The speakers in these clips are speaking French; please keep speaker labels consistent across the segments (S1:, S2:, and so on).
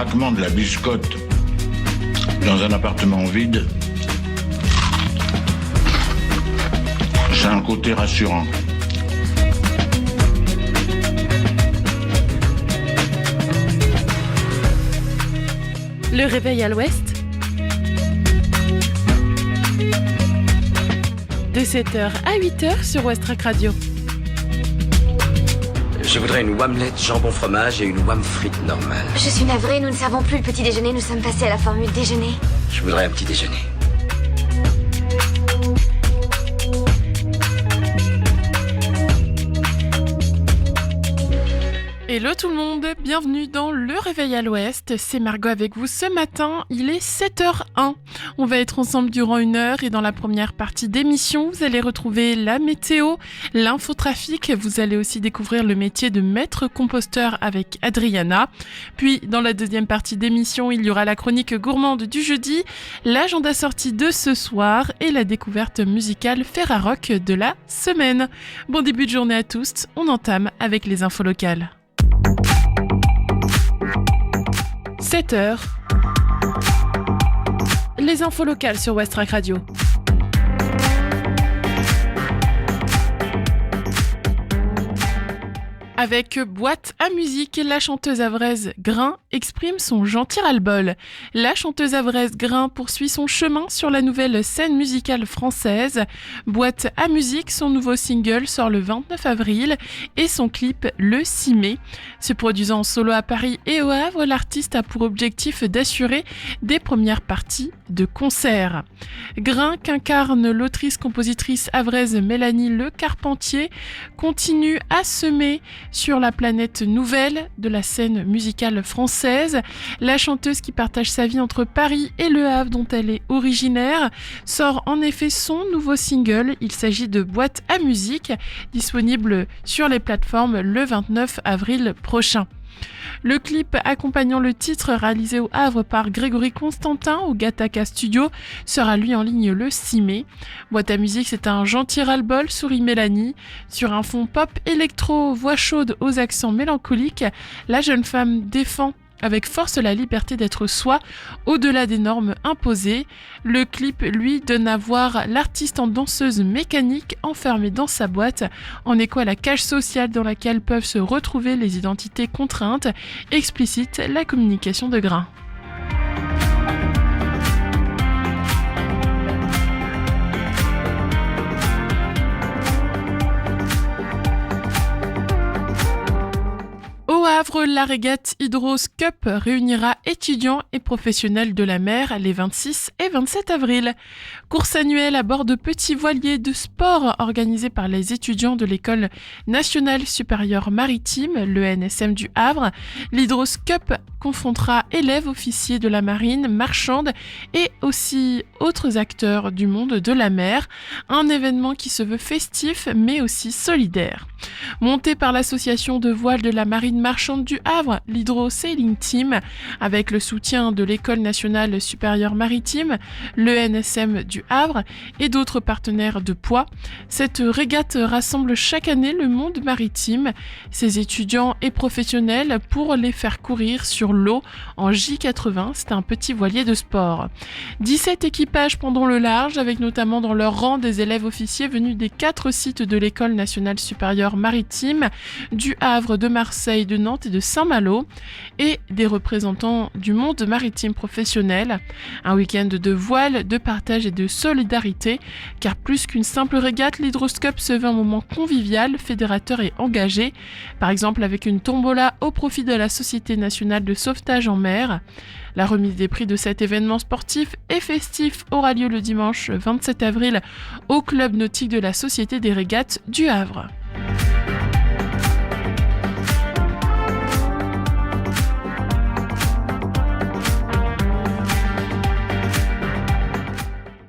S1: craquement de la biscotte dans un appartement vide, c'est un côté rassurant.
S2: Le réveil à l'ouest, de 7h à 8h sur Westrack Radio.
S3: Je voudrais une omelette jambon fromage et une wham frite normale.
S4: Je suis navrée, nous ne servons plus le petit déjeuner, nous sommes passés à la formule déjeuner.
S3: Je voudrais un petit déjeuner.
S2: Hello tout le monde, bienvenue dans Le Réveil à l'Ouest, c'est Margot avec vous ce matin, il est 7h01. On va être ensemble durant 1 heure et dans la première partie d'émission, vous allez retrouver la météo, l'infotrafic, vous allez aussi découvrir le métier de maître composteur avec Adriana. Puis dans la deuxième partie d'émission, il y aura la chronique gourmande du jeudi, l'agenda sortie de ce soir et la découverte musicale Ferrarock de la semaine. Bon début de journée à tous, on entame avec les infos locales. 7h. Les infos locales sur Westrack Radio. Avec Boîte à musique, la chanteuse havraise Grain exprime son gentil ras-le-bol. La chanteuse havraise Grain poursuit son chemin sur la nouvelle scène musicale française. Boîte à musique, son nouveau single sort le 29 avril et son clip le 6 mai. Se produisant en solo à Paris et au Havre, l'artiste a pour objectif d'assurer des premières parties de concert. Grain, qu'incarne l'autrice-compositrice havraise Mélanie Le Carpentier, continue à semer sur la planète nouvelle de la scène musicale française. La chanteuse qui partage sa vie entre Paris et Le Havre dont elle est originaire sort en effet son nouveau single. Il s'agit de Boîte à musique, disponible sur les plateformes le 29 avril prochain. Le clip accompagnant le titre, réalisé au Havre par Grégory Constantin au Gataka Studio, sera lui en ligne le 6 mai. Boîte à musique, c'est un gentil ras-le-bol, sourit Mélanie. Sur un fond pop électro, voix chaude aux accents mélancoliques, la jeune femme défend avec force la liberté d'être soi, au-delà des normes imposées. Le clip, lui, donne à voir l'artiste en danseuse mécanique enfermée dans sa boîte, en écho à la cage sociale dans laquelle peuvent se retrouver les identités contraintes, explicite la communication de Grain. Au Havre, la régate Hydros Cup réunira étudiants et professionnels de la mer les 26 et 27 avril. Course annuelle à bord de petits voiliers de sport organisée par les étudiants de l'École nationale supérieure maritime, l'ENSM du Havre. L'Hydros Cup confrontera élèves officiers de la marine, marchande et aussi autres acteurs du monde de la mer. Un événement qui se veut festif mais aussi solidaire. Monté par l'association de voile de la marine marchande du Havre, l'Hydro Sailing Team, avec le soutien de l'École nationale supérieure maritime, l'ENSM du Havre et d'autres partenaires de poids, cette régate rassemble chaque année le monde maritime, ses étudiants et professionnels pour les faire courir sur l'eau en J80, c'est un petit voilier de sport. 17 équipages prendront le large, avec notamment dans leur rang des élèves officiers venus des 4 sites de l'École nationale supérieure maritime, du Havre, de Marseille, de Nantes et de Saint-Malo, et des représentants du monde maritime professionnel. Un week-end de voile, de partage et de solidarité, car plus qu'une simple régate, l'Hydros Cup se veut un moment convivial, fédérateur et engagé, par exemple avec une tombola au profit de la Société nationale de sauvetage en mer. La remise des prix de cet événement sportif et festif aura lieu le dimanche 27 avril au club nautique de la Société des régates du Havre.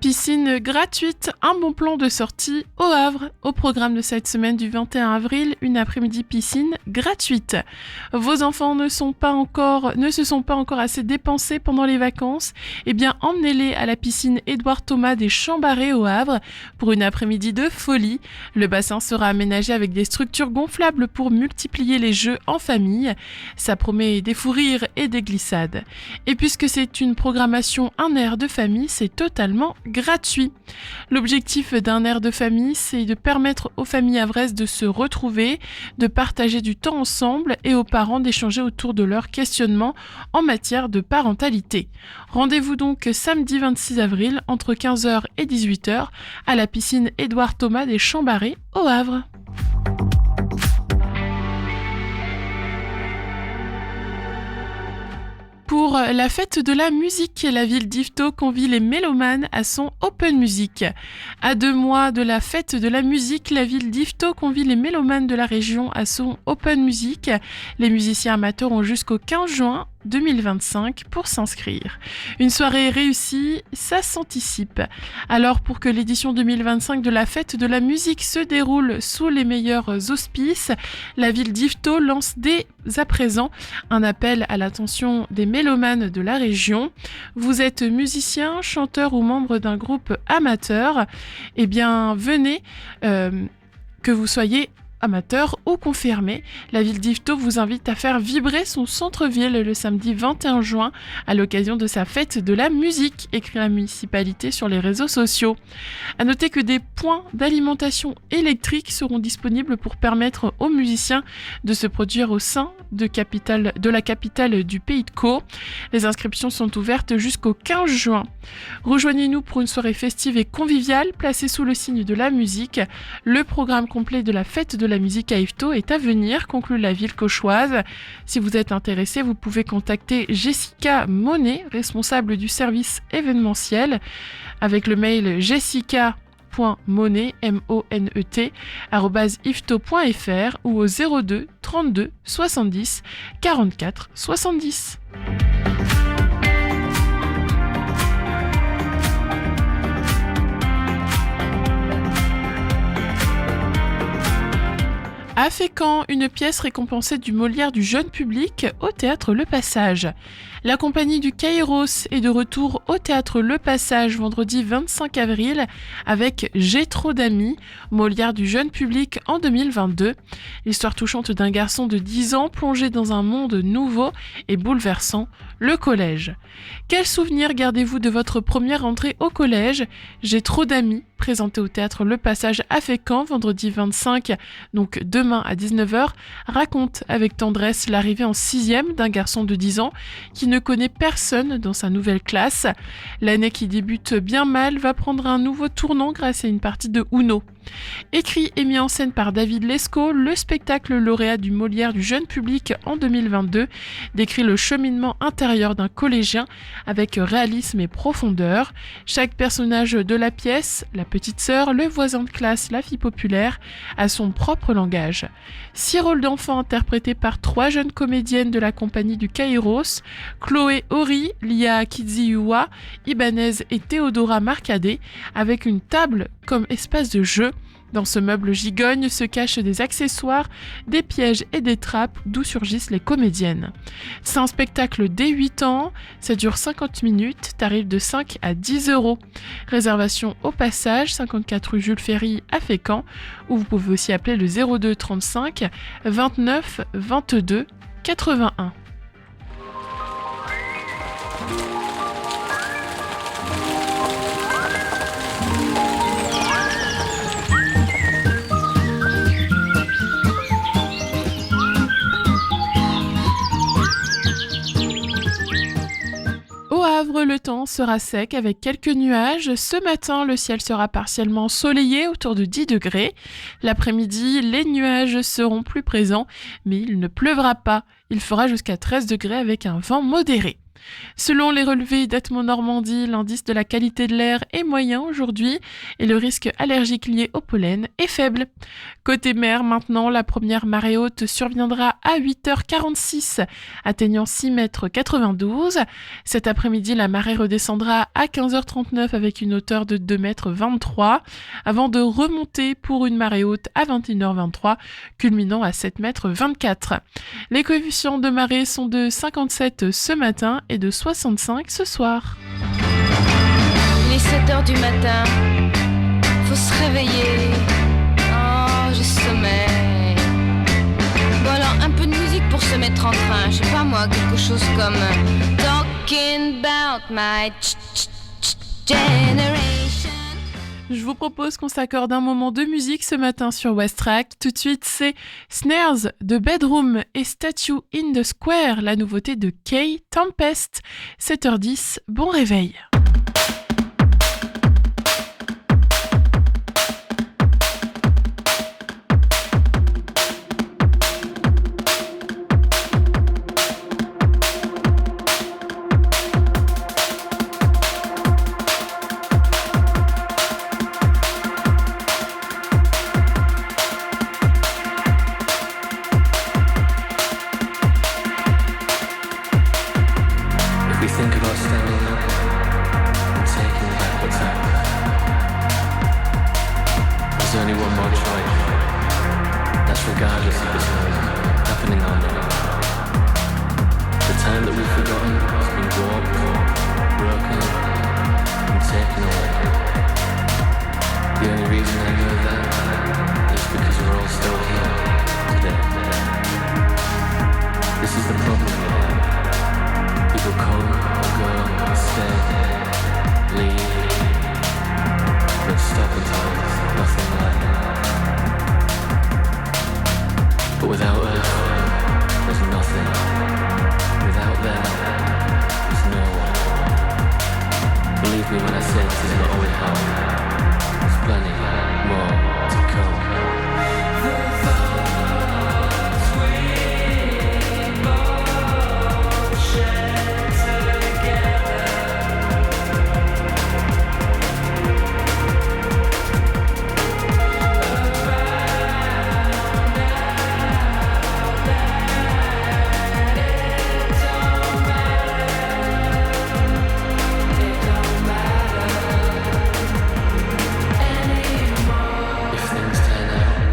S2: Piscine piscine gratuite, un bon plan de sortie au Havre. Au programme de cette semaine du 21 avril, une après-midi piscine gratuite. Vos enfants ne se sont pas encore assez dépensés pendant les vacances. Eh bien, emmenez-les à la piscine Édouard Thomas des Champs-Barrés au Havre pour une après-midi de folie. Le bassin sera aménagé avec des structures gonflables pour multiplier les jeux en famille. Ça promet des fous rires et des glissades. Et puisque c'est une programmation un air de famille, c'est totalement gratuit. L'objectif d'un air de famille, c'est de permettre aux familles havraises de se retrouver, de partager du temps ensemble et aux parents d'échanger autour de leurs questionnements en matière de parentalité. Rendez-vous donc samedi 26 avril entre 15h et 18h à la piscine Édouard Thomas des Champs-Barrés au Havre. Pour la fête de la musique, la ville d'Yvetot convie les mélomanes à son Open Music. À 2 mois de la fête de la musique, la ville d'Yvetot convie les mélomanes de la région à son Open Music. Les musiciens amateurs ont jusqu'au 15 juin 2025 pour s'inscrire. Une soirée réussie, ça s'anticipe. Alors pour que l'édition 2025 de la fête de la musique se déroule sous les meilleurs auspices, la ville d'Yvetot lance dès à présent un appel à l'attention des mélomanes de la région. Vous êtes musicien, chanteur ou membre d'un groupe amateur, eh bien venez, que vous soyez amateur ou confirmé, la ville d'Yvetot vous invite à faire vibrer son centre-ville le samedi 21 juin à l'occasion de sa fête de la musique, écrit la municipalité sur les réseaux sociaux. À noter que des points d'alimentation électrique seront disponibles pour permettre aux musiciens de se produire au sein de la capitale du Pays de Caux. Les inscriptions sont ouvertes jusqu'au 15 juin. Rejoignez-nous pour une soirée festive et conviviale placée sous le signe de la musique. Le programme complet de la fête de la musique à Yvetot est à venir, conclut la ville cauchoise. Si vous êtes intéressé, vous pouvez contacter Jessica Monet, responsable du service événementiel, avec le mail jessica.monet, monet, @yvetot.fr ou au 02 32 70 44 70. À Fécamp, une pièce récompensée du Molière du jeune public au théâtre Le Passage. La compagnie du Kairos est de retour au théâtre Le Passage vendredi 25 avril avec J'ai trop d'amis, Molière du jeune public en 2022. L'histoire touchante d'un garçon de 10 ans plongé dans un monde nouveau et bouleversant, le collège. Quel souvenir gardez-vous de votre première entrée au collège ? J'ai trop d'amis, présenté au théâtre Le Passage à Fécamp vendredi 25, donc demain à 19h, raconte avec tendresse l'arrivée en 6e d'un garçon de 10 ans qui ne connaît personne dans sa nouvelle classe. L'année qui débute bien mal va prendre un nouveau tournant grâce à une partie de Uno. Écrit et mis en scène par David Lescaut, le spectacle lauréat du Molière du jeune public en 2022 décrit le cheminement intérieur d'un collégien avec réalisme et profondeur. Chaque personnage de la pièce, la petite sœur, le voisin de classe, la fille populaire, a son propre langage. 6 rôles d'enfants interprétés par 3 jeunes comédiennes de la compagnie du Kairos, Chloé Horry, Lia Kidziuwa, Ibanez et Théodora Marcadet, avec une table comme espace de jeu. Dans ce meuble gigogne se cachent des accessoires, des pièges et des trappes d'où surgissent les comédiennes. C'est un spectacle dès 8 ans, ça dure 50 minutes, tarif de 5 à 10 €. Réservation au Passage, 54 rue Jules Ferry à Fécamp, ou vous pouvez aussi appeler le 02 35 29 22 81. Au Havre, le temps sera sec avec quelques nuages. Ce matin, le ciel sera partiellement ensoleillé autour de 10 degrés. L'après-midi, les nuages seront plus présents, mais il ne pleuvra pas. Il fera jusqu'à 13 degrés avec un vent modéré. Selon les relevés d'Atmo Normandie, l'indice de la qualité de l'air est moyen aujourd'hui et le risque allergique lié au pollen est faible. Côté mer, maintenant, la première marée haute surviendra à 8h46, atteignant 6,92 m. Cet après-midi, la marée redescendra à 15h39 avec une hauteur de 2,23 m, avant de remonter pour une marée haute à 21h23, culminant à 7,24 m. Les coefficients de marée sont de 57 ce matin et de 65 ce soir.
S5: Il est 7h du matin, faut se réveiller. Oh, j'ai sommeil. Bon alors, un peu de musique pour se mettre en train. Je sais pas moi, quelque chose comme Talking about my generation.
S2: Je vous propose qu'on s'accorde un moment de musique ce matin sur Westrack. Tout de suite, c'est Snares de Bedroom et Statue in the Square, la nouveauté de Kay Tempest. 7h10, bon réveil.
S6: If things turn out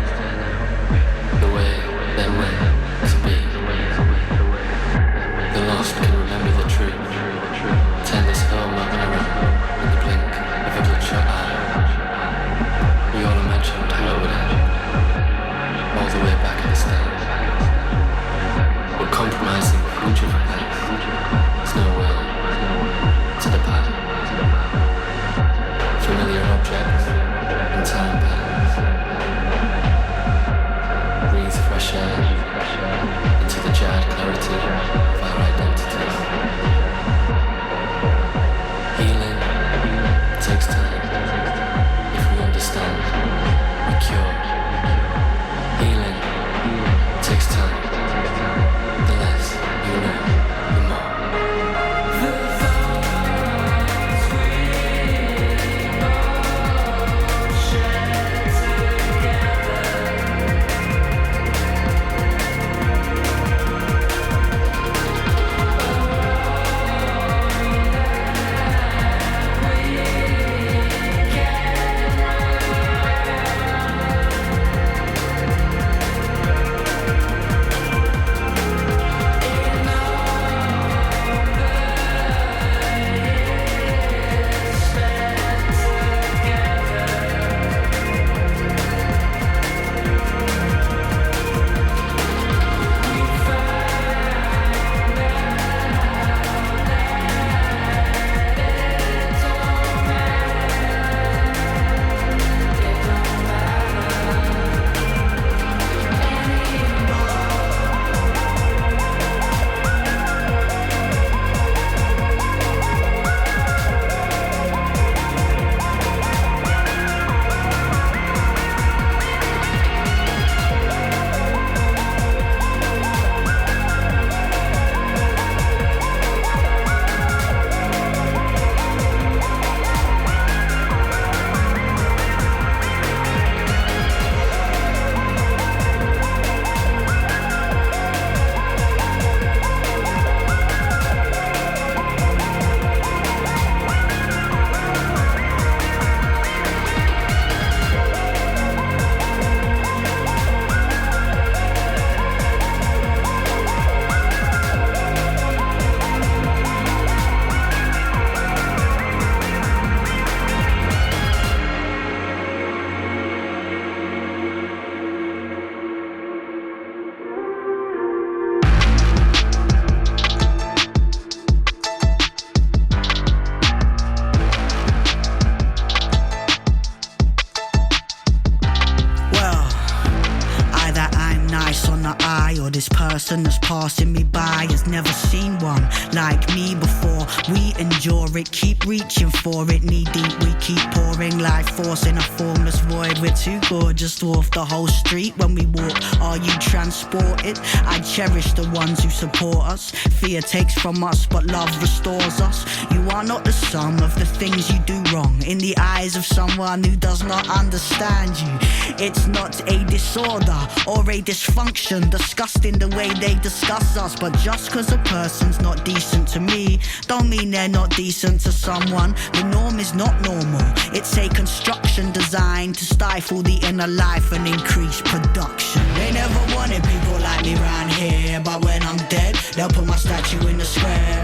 S6: person that's passing me by has never seen one like me before. We endure it, keep reaching for it. Knee deep, we keep pouring life force in a formless void. We're too gorgeous to off the whole street when we walk. Are you transported? I cherish the ones who support us. Fear takes from us, but love restores us. You are not the sum of the things you do wrong in the eyes of someone who does not understand you. It's not a disorder or a dysfunction discussed in the way they discuss us. But just cause a person's not decent to me don't mean they're not decent to someone. The norm is not normal. It's a construction designed to stifle the inner life and increase production. They never wanted people like me round here, but when I'm dead, they'll put my statue in the square.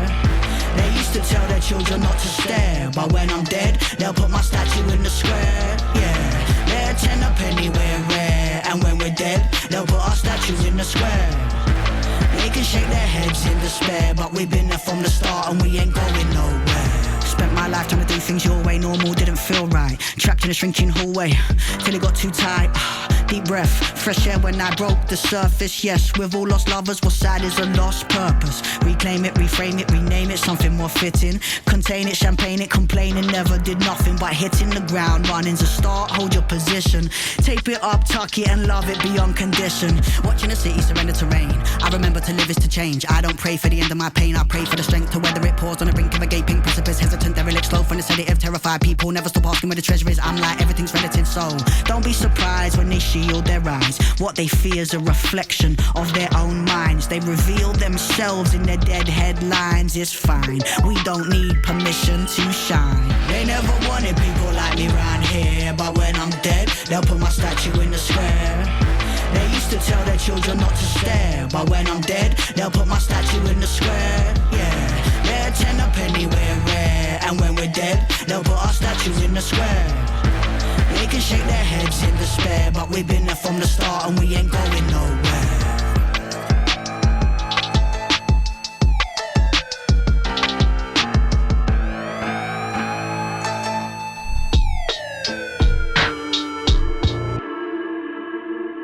S6: They used to tell their children not to stare, but when I'm dead, they'll put my statue in the square. Yeah, they're 10 a penny, we're rare, and when we're dead, they'll put our statues in the square. They can shake their heads in despair, but we've been there from the start and we ain't going nowhere. Spent my life trying to do things your way, normal didn't feel right. Trapped in a shrinking hallway, till it got too tight. Deep breath, fresh air when I broke the surface. Yes, we've all lost lovers, what's sad is a lost purpose. Reclaim it, reframe it, rename it, something more fitting. Contain it, champagne it, complaining never did nothing but hitting the ground. Running's a start, hold your position. Tape it up, tuck it and love it beyond condition. Watching the city surrender to rain. I remember to live is to change. I don't pray for the end of my pain, I pray for the strength to weather it. Pause on the brink of a gaping precipice. Hesitant, derelict, slow from the sedative. Terrified people never stop asking where the treasure is. I'm like everything's relative, so don't be surprised when they shield their eyes. What they fear is a reflection of their own minds. They reveal themselves in their dead headlines. It's fine, we don't need permission to shine. They never wanted people like me round here, but when I'm dead, they'll put my statue in the square. They used to tell their children not to stare, but when I'm dead, they'll put my statue in the square. Yeah, they're 10 a penny, we're rare, and when we're dead, they'll put our statues in the square. They can shake their heads in despair, but we've been there from the start and we ain't going nowhere.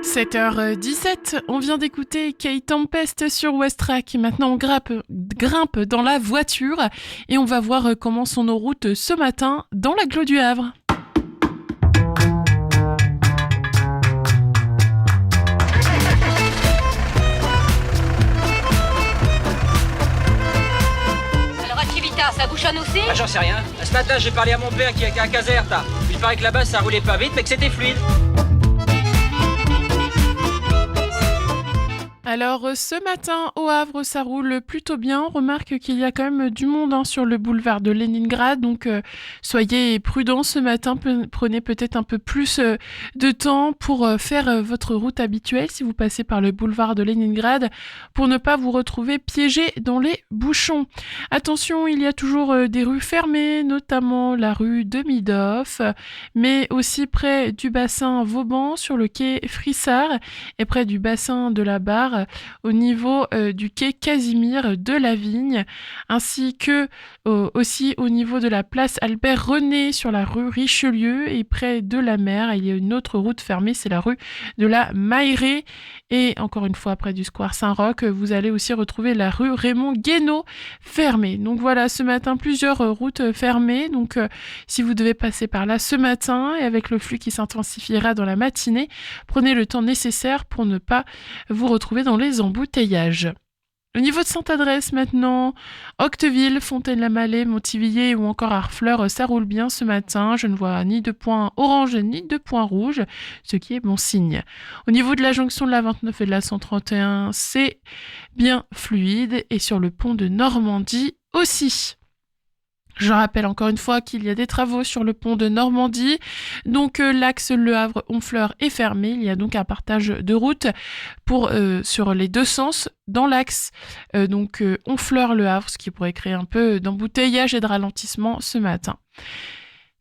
S2: 7h17, on vient d'écouter Kate Tempest sur Westrack. Maintenant on grimpe dans la voiture et on va voir comment sont nos routes ce matin dans l'agglo du Havre.
S7: Alors Activita, ça bouchonne aussi?
S8: J'en sais rien. Ce matin j'ai parlé à mon père qui était à Caserta. Il paraît que là-bas ça roulait pas vite mais que c'était fluide.
S2: Alors ce matin au Havre ça roule plutôt bien, on remarque qu'il y a quand même du monde sur le boulevard de Leningrad, donc soyez prudents ce matin, prenez peut-être un peu plus de temps pour faire votre route habituelle si vous passez par le boulevard de Leningrad pour ne pas vous retrouver piégé dans les bouchons. Attention, il y a toujours des rues fermées, notamment la rue de Midoff, mais aussi près du bassin Vauban sur le quai Frissard et près du bassin de la Barre au niveau du quai Casimir de la Vigne, ainsi que aussi au niveau de la place Albert René sur la rue Richelieu et près de la mer. Il y a une autre route fermée, c'est la rue de la Mailleraie. Et encore une fois, près du square Saint-Roch, vous allez aussi retrouver la rue Raymond Guénaud fermée. Donc voilà, ce matin, plusieurs routes fermées. Donc si vous devez passer par là ce matin et avec le flux qui s'intensifiera dans la matinée, prenez le temps nécessaire pour ne pas vous retrouver dans les embouteillages. Au niveau de Sainte-Adresse maintenant, Octeville, Fontaine-la-Mallet, Montivilliers ou encore Harfleur, ça roule bien ce matin. Je ne vois ni de point orange ni de point rouge, ce qui est bon signe. Au niveau de la jonction de la 29 et de la 131, c'est bien fluide et sur le pont de Normandie aussi. Je rappelle encore une fois qu'il y a des travaux sur le pont de Normandie. Donc l'axe Le Havre-Honfleur est fermé. Il y a donc un partage de route sur les deux sens dans l'axe Honfleur-Le Havre, ce qui pourrait créer un peu d'embouteillage et de ralentissement ce matin.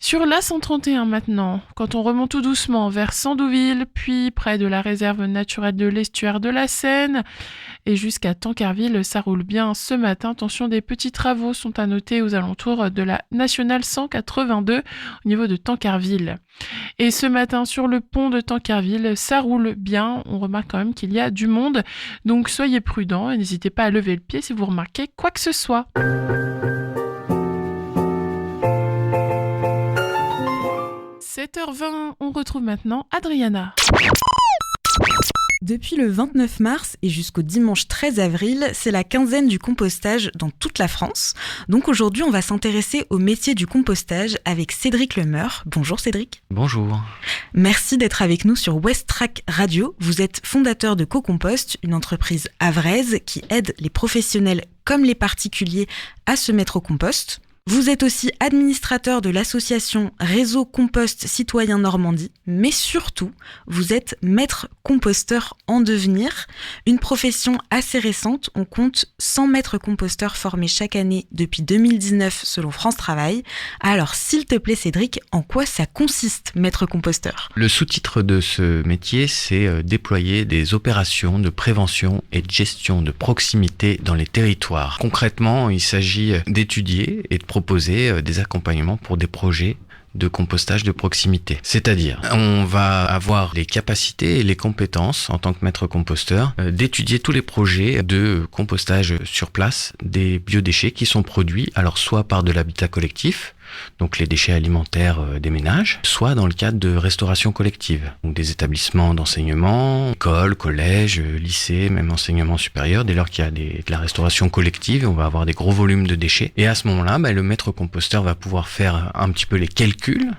S2: Sur l'A131 maintenant, quand on remonte tout doucement vers Sandouville, puis près de la réserve naturelle de l'estuaire de la Seine, et jusqu'à Tancarville, ça roule bien ce matin. Attention, des petits travaux sont à noter aux alentours de la nationale 182 au niveau de Tancarville. Et ce matin, sur le pont de Tancarville, ça roule bien. On remarque quand même qu'il y a du monde, donc soyez prudents et n'hésitez pas à lever le pied si vous remarquez quoi que ce soit. 7h20, on retrouve maintenant Adriana.
S9: Depuis le 29 mars et jusqu'au dimanche 13 avril, c'est la quinzaine du compostage dans toute la France. Donc aujourd'hui, on va s'intéresser au métier du compostage avec Cédric Lemeur. Bonjour Cédric.
S10: Bonjour.
S9: Merci d'être avec nous sur Westrack Radio. Vous êtes fondateur de Co-Compost, une entreprise havraise qui aide les professionnels comme les particuliers à se mettre au compost. Vous êtes aussi administrateur de l'association Réseau Compost Citoyen Normandie, mais surtout, vous êtes maître composteur en devenir, une profession assez récente. On compte 100 maîtres composteurs formés chaque année depuis 2019 selon France Travail. Alors, s'il te plaît Cédric, en quoi ça consiste, maître composteur ?
S10: Le sous-titre de ce métier, c'est déployer des opérations de prévention et de gestion de proximité dans les territoires. Concrètement, il s'agit d'étudier et de proposer des accompagnements pour des projets de compostage de proximité. C'est-à-dire, on va avoir les capacités et les compétences en tant que maître composteur d'étudier tous les projets de compostage sur place des biodéchets qui sont produits, alors soit par de l'habitat collectif, donc les déchets alimentaires des ménages, soit dans le cadre de restauration collective, donc des établissements d'enseignement, écoles, collèges, lycées, même enseignement supérieur. Dès lors qu'il y a de la restauration collective, on va avoir des gros volumes de déchets. Et à ce moment-là, le maître composteur va pouvoir faire un petit peu les calculs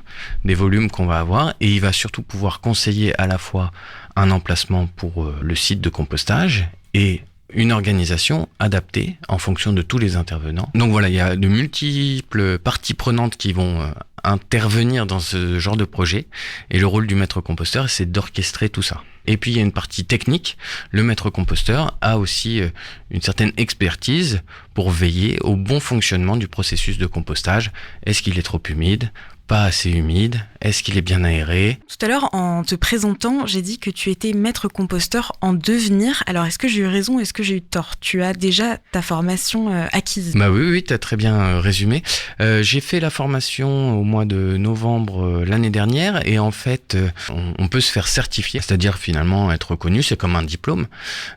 S10: des volumes qu'on va avoir, et il va surtout pouvoir conseiller à la fois un emplacement pour le site de compostage et une organisation adaptée en fonction de tous les intervenants. Donc voilà, il y a de multiples parties prenantes qui vont intervenir dans ce genre de projet, et le rôle du maître composteur, c'est d'orchestrer tout ça. Et puis il y a une partie technique. Le maître composteur a aussi une certaine expertise pour veiller au bon fonctionnement du processus de compostage. Est-ce qu'il est trop humide ? Pas assez humide? Est-ce qu'il est bien aéré?
S9: Tout à l'heure, en te présentant, j'ai dit que tu étais maître composteur en devenir. Alors, est-ce que j'ai eu raison ou est-ce que j'ai eu tort? Tu as déjà ta formation acquise.
S10: Oui, tu as très bien résumé. J'ai fait la formation au mois de novembre l'année dernière, et en fait, on peut se faire certifier, c'est-à-dire finalement être reconnu, c'est comme un diplôme.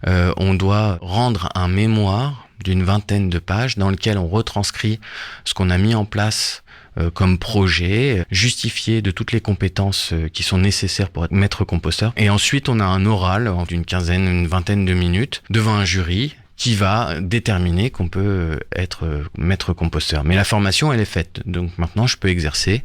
S10: On doit rendre un mémoire d'une 20aine de pages dans lequel on retranscrit ce qu'on a mis en place comme projet, justifié de toutes les compétences qui sont nécessaires pour être maître composteur. Et ensuite, on a un oral d'une quinzaine, une vingtaine de minutes devant un jury qui va déterminer qu'on peut être maître composteur. Mais la formation, elle est faite. Donc maintenant, je peux exercer.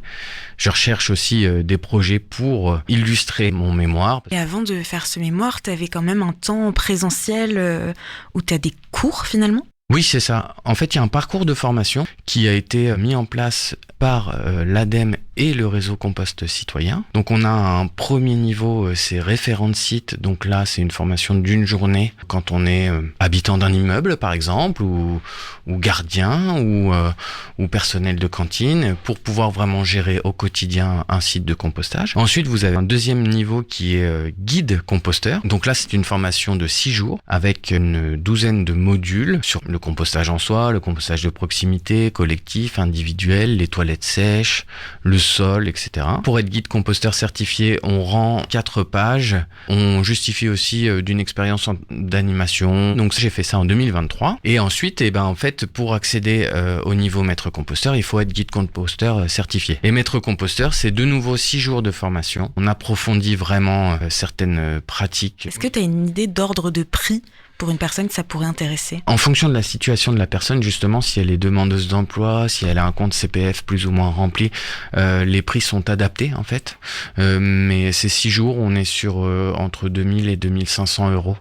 S10: Je recherche aussi des projets pour illustrer mon mémoire.
S9: Et avant de faire ce mémoire, tu avais quand même un temps présentiel où tu as des cours finalement ?
S10: Oui, c'est ça. En fait, il y a un parcours de formation qui a été mis en place par l'ADEME et le réseau Compost Citoyen. Donc on a un premier niveau, c'est référent de site. Donc là, c'est une formation d'une journée quand on est habitant d'un immeuble, par exemple, ou gardien, ou personnel de cantine, pour pouvoir vraiment gérer au quotidien un site de compostage. Ensuite, vous avez un deuxième niveau qui est guide composteur. Donc là, c'est une formation de 6 jours avec une douzaine de modules sur le compostage en soi, le compostage de proximité, collectif, individuel, les toilettes sèches, le sol, etc. Pour être guide composteur certifié, on rend 4 pages. On justifie aussi d'une expérience d'animation. Donc j'ai fait ça en 2023. Et ensuite, en fait, pour accéder au niveau maître composteur, il faut être guide composteur certifié. Et maître composteur, c'est de nouveau 6 jours de formation. On approfondit vraiment certaines pratiques.
S9: Est-ce que tu as une idée d'ordre de prix pour une personne que ça pourrait intéresser?
S10: En fonction de la situation de la personne, justement, si elle est demandeuse d'emploi, si elle a un compte CPF plus ou moins rempli, les prix sont adaptés en fait. Mais ces 6 jours, on est sur entre 2000 et 2500 euros.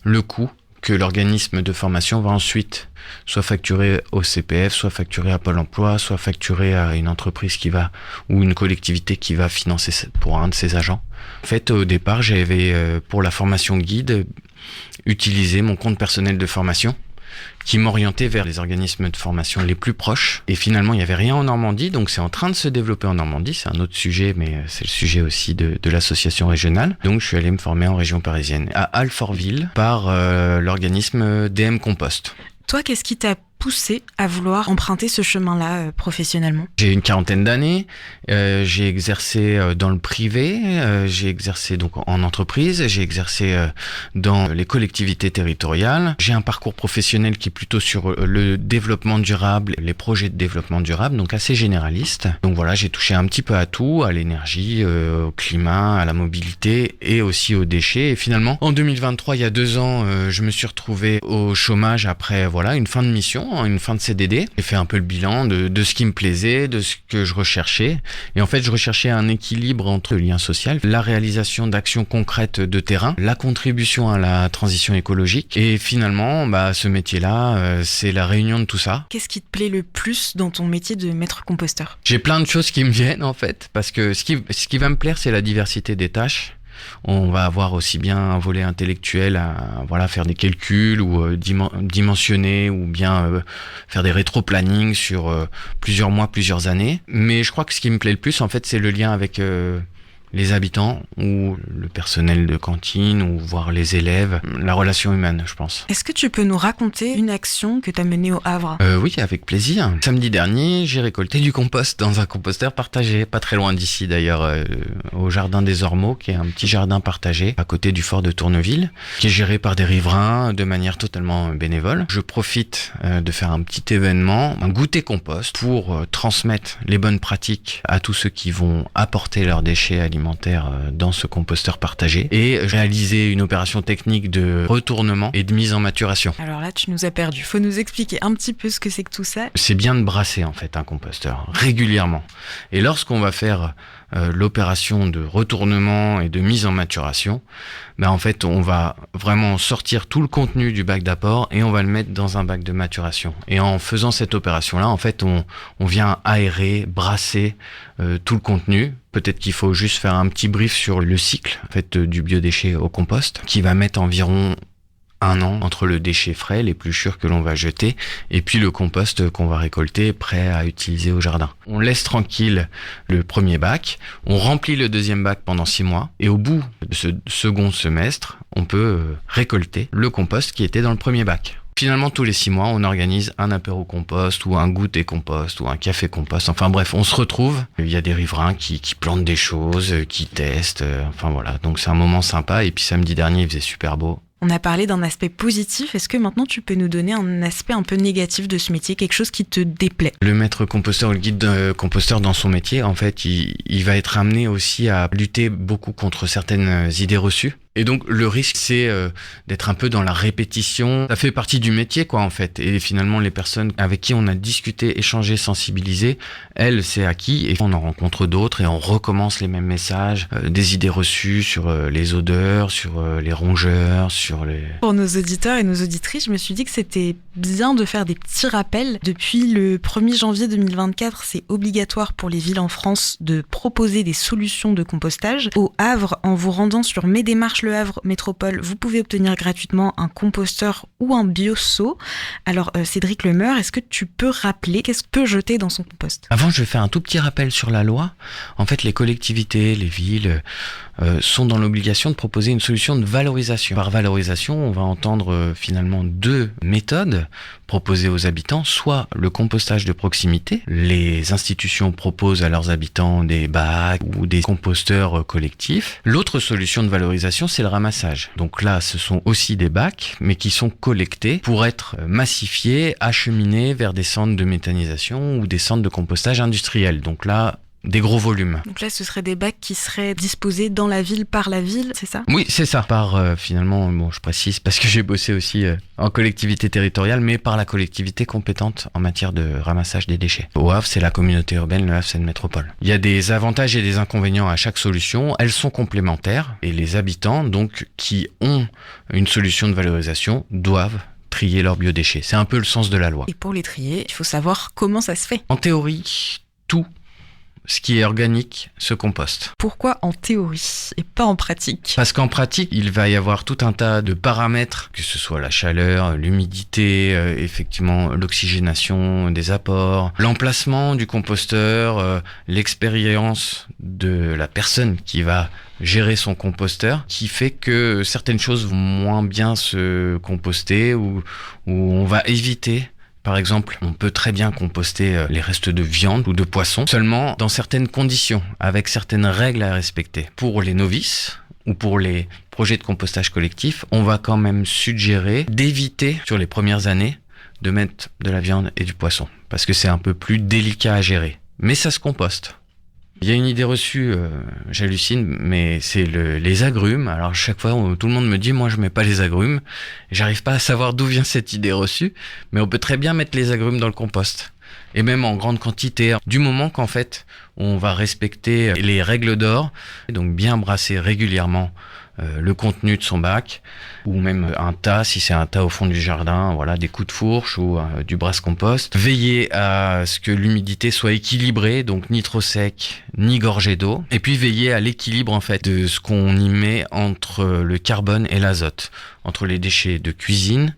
S10: Le coût que l'organisme de formation va ensuite soit facturé au CPF, soit facturé à Pôle emploi, soit facturé à une entreprise ou une collectivité qui va financer pour un de ses agents. En fait, au départ, j'avais pour la formation guide utilisé mon compte personnel de formation qui m'orientait vers les organismes de formation les plus proches. Et finalement, il n'y avait rien en Normandie, donc c'est en train de se développer en Normandie. C'est un autre sujet, mais c'est le sujet aussi de l'association régionale. Donc je suis allé me former en région parisienne, à Alfortville, par l'organisme DM Compost.
S9: Toi, qu'est-ce qui t'a poussé à vouloir emprunter ce chemin-là professionnellement ?
S10: J'ai une 40aine d'années, j'ai exercé dans le privé, j'ai exercé donc en entreprise, j'ai exercé dans les collectivités territoriales. J'ai un parcours professionnel qui est plutôt sur le développement durable, les projets de développement durable, donc assez généraliste. Donc voilà, j'ai touché un petit peu à tout, à l'énergie, au climat, à la mobilité et aussi aux déchets. Et finalement, en 2023, il y a 2 ans, je me suis retrouvé au chômage après voilà une fin de mission, une fin de CDD. J'ai fait un peu le bilan de ce qui me plaisait, de ce que je recherchais. Et en fait, je recherchais un équilibre entre le lien social, la réalisation d'actions concrètes de terrain, la contribution à la transition écologique. Et finalement, ce métier-là, c'est la réunion de tout ça.
S9: Qu'est-ce qui te plaît le plus dans ton métier de maître composteur ?
S10: J'ai plein de choses qui me viennent en fait, parce que ce qui va me plaire, c'est la diversité des tâches. On va avoir aussi bien un volet intellectuel à faire des calculs ou dimensionner ou bien faire des rétro-plannings sur plusieurs mois, plusieurs années. Mais je crois que ce qui me plaît le plus, en fait, c'est le lien avec les habitants ou le personnel de cantine ou voire les élèves, la relation humaine, je pense.
S9: Est-ce que tu peux nous raconter une action que tu as menée au Havre ?
S10: Oui, avec plaisir. Samedi dernier, j'ai récolté du compost dans un composteur partagé, pas très loin d'ici d'ailleurs, au jardin des Ormeaux, qui est un petit jardin partagé à côté du fort de Tourneville, qui est géré par des riverains de manière totalement bénévole. Je profite de faire un petit événement, un goûter compost, pour transmettre les bonnes pratiques à tous ceux qui vont apporter leurs déchets alimentaires dans ce composteur partagé et réaliser une opération technique de retournement et de mise en maturation.
S9: Alors là, tu nous as perdu. Faut nous expliquer un petit peu ce que c'est que tout ça.
S10: C'est bien de brasser en fait un composteur régulièrement. Et lorsqu'on va faire l'opération de retournement et de mise en maturation, en fait, on va vraiment sortir tout le contenu du bac d'apport et on va le mettre dans un bac de maturation. Et en faisant cette opération-là, en fait, on vient aérer, brasser tout le contenu. Peut-être qu'il faut juste faire un petit brief sur le cycle en fait, du biodéchet au compost, qui va mettre environ 1 an entre le déchet frais, l'épluchure que l'on va jeter, et puis le compost qu'on va récolter prêt à utiliser au jardin. On laisse tranquille le premier bac, on remplit le deuxième bac pendant 6 mois, et au bout de ce second semestre, on peut récolter le compost qui était dans le premier bac. Finalement, tous les 6 mois, on organise un apéro compost ou un goûter compost ou un café compost. Enfin bref, on se retrouve. Il y a des riverains qui plantent des choses, qui testent. Enfin voilà, donc c'est un moment sympa. Et puis samedi dernier, il faisait super beau.
S9: On a parlé d'un aspect positif. Est-ce que maintenant tu peux nous donner un aspect un peu négatif de ce métier, quelque chose qui te déplaît ?
S10: Le maître composteur ou le guide composteur dans son métier, en fait, il va être amené aussi à lutter beaucoup contre certaines idées reçues. Et donc le risque, c'est d'être un peu dans la répétition. Ça fait partie du métier, quoi, en fait. Et finalement, les personnes avec qui on a discuté, échangé, sensibilisé, elles, c'est acquis. Et on en rencontre d'autres et on recommence les mêmes messages, des idées reçues sur les odeurs, sur les rongeurs, sur les...
S9: Pour nos auditeurs et nos auditrices, je me suis dit que c'était bien de faire des petits rappels. Depuis le 1er janvier 2024, c'est obligatoire pour les villes en France de proposer des solutions de compostage. Au Havre, en vous rendant sur Mes Démarches Le Havre Métropole, vous pouvez obtenir gratuitement un composteur ou un bio-seau. Alors Cédric Lemeur, est-ce que tu peux rappeler qu'est-ce qu'on peut jeter dans son compost ?
S10: Avant, je vais faire un tout petit rappel sur la loi. En fait, les collectivités, les villes sont dans l'obligation de proposer une solution de valorisation. Par valorisation, on va entendre finalement 2 méthodes proposées aux habitants, soit le compostage de proximité. Les institutions proposent à leurs habitants des bacs ou des composteurs collectifs. L'autre solution de valorisation, c'est le ramassage. Donc là, ce sont aussi des bacs, mais qui sont collectés pour être massifiés, acheminés vers des centres de méthanisation ou des centres de compostage industriel. Donc là, des gros volumes.
S9: Donc là, ce seraient des bacs qui seraient disposés dans la ville, par la ville, c'est ça ?
S10: Oui, c'est ça. Par, finalement, je précise, parce que j'ai bossé aussi en collectivité territoriale, mais par la collectivité compétente en matière de ramassage des déchets. Au Havre, c'est la communauté urbaine, le Havre, c'est une métropole. Il y a des avantages et des inconvénients à chaque solution. Elles sont complémentaires, et les habitants, donc, qui ont une solution de valorisation, doivent trier leurs biodéchets. C'est un peu le sens de la loi.
S9: Et pour les trier, il faut savoir comment ça se fait.
S10: En théorie, tout ce qui est organique se composte.
S9: Pourquoi en théorie et pas en pratique ?
S10: Parce qu'en pratique, il va y avoir tout un tas de paramètres, que ce soit la chaleur, l'humidité, effectivement l'oxygénation des apports, l'emplacement du composteur, l'expérience de la personne qui va gérer son composteur, qui fait que certaines choses vont moins bien se composter ou on va éviter. Par exemple, on peut très bien composter les restes de viande ou de poisson, seulement dans certaines conditions, avec certaines règles à respecter. Pour les novices ou pour les projets de compostage collectif, on va quand même suggérer d'éviter, sur les premières années, de mettre de la viande et du poisson, parce que c'est un peu plus délicat à gérer. Mais ça se composte. Il y a une idée reçue, j'hallucine, mais c'est les agrumes. Alors chaque fois, tout le monde me dit, moi je mets pas les agrumes. J'arrive pas à savoir d'où vient cette idée reçue, mais on peut très bien mettre les agrumes dans le compost. Et même en grande quantité, du moment qu'en fait, on va respecter les règles d'or, donc bien brasser régulièrement le contenu de son bac, ou même un tas, si c'est un tas au fond du jardin, voilà, des coups de fourche ou du brasse-compost. Veiller à ce que l'humidité soit équilibrée, donc ni trop sec, ni gorgé d'eau. Et puis veiller à l'équilibre en fait de ce qu'on y met entre le carbone et l'azote, entre les déchets de cuisine